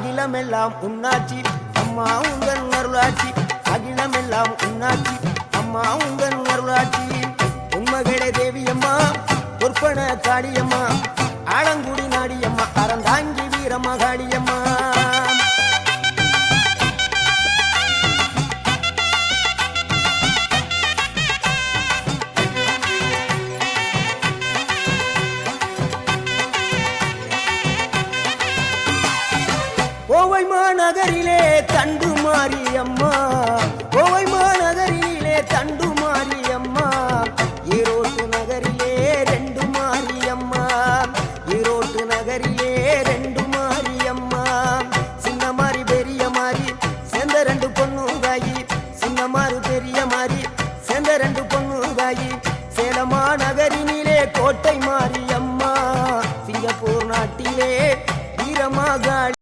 அகிலமெல்லாம் உன்னாட்சி அம்மா உங்கள் அருளாட்சி அகிலமெல்லாம் உன்னாட்சி அம்மா உங்கள் அருளாட்சி உண்மகளே தேவியம்மா பொற்பன காளியம்மா ஆலங்குடி நாடியம்மா அறந்தாங்கி வீரம்மா காளியம்மா கோவை மாநகரிலே தண்டு மாரியம்மா கோவை மாநகரிலே தண்டு மாரியம்மா ஈரோட்டு நகரிலே ரெண்டு மாரியம்மா ஈரோட்டு நகரிலே ரெண்டு மாரியம்மா சின்ன மாறி பெரிய மாறி சேர்ந்த ரெண்டு பொண்ணுங்காயி சின்ன மாறு பெரிய மாறி சேர்ந்த ரெண்டு பொண்ணுங்காயி சேலமா நகரினிலே கோட்டை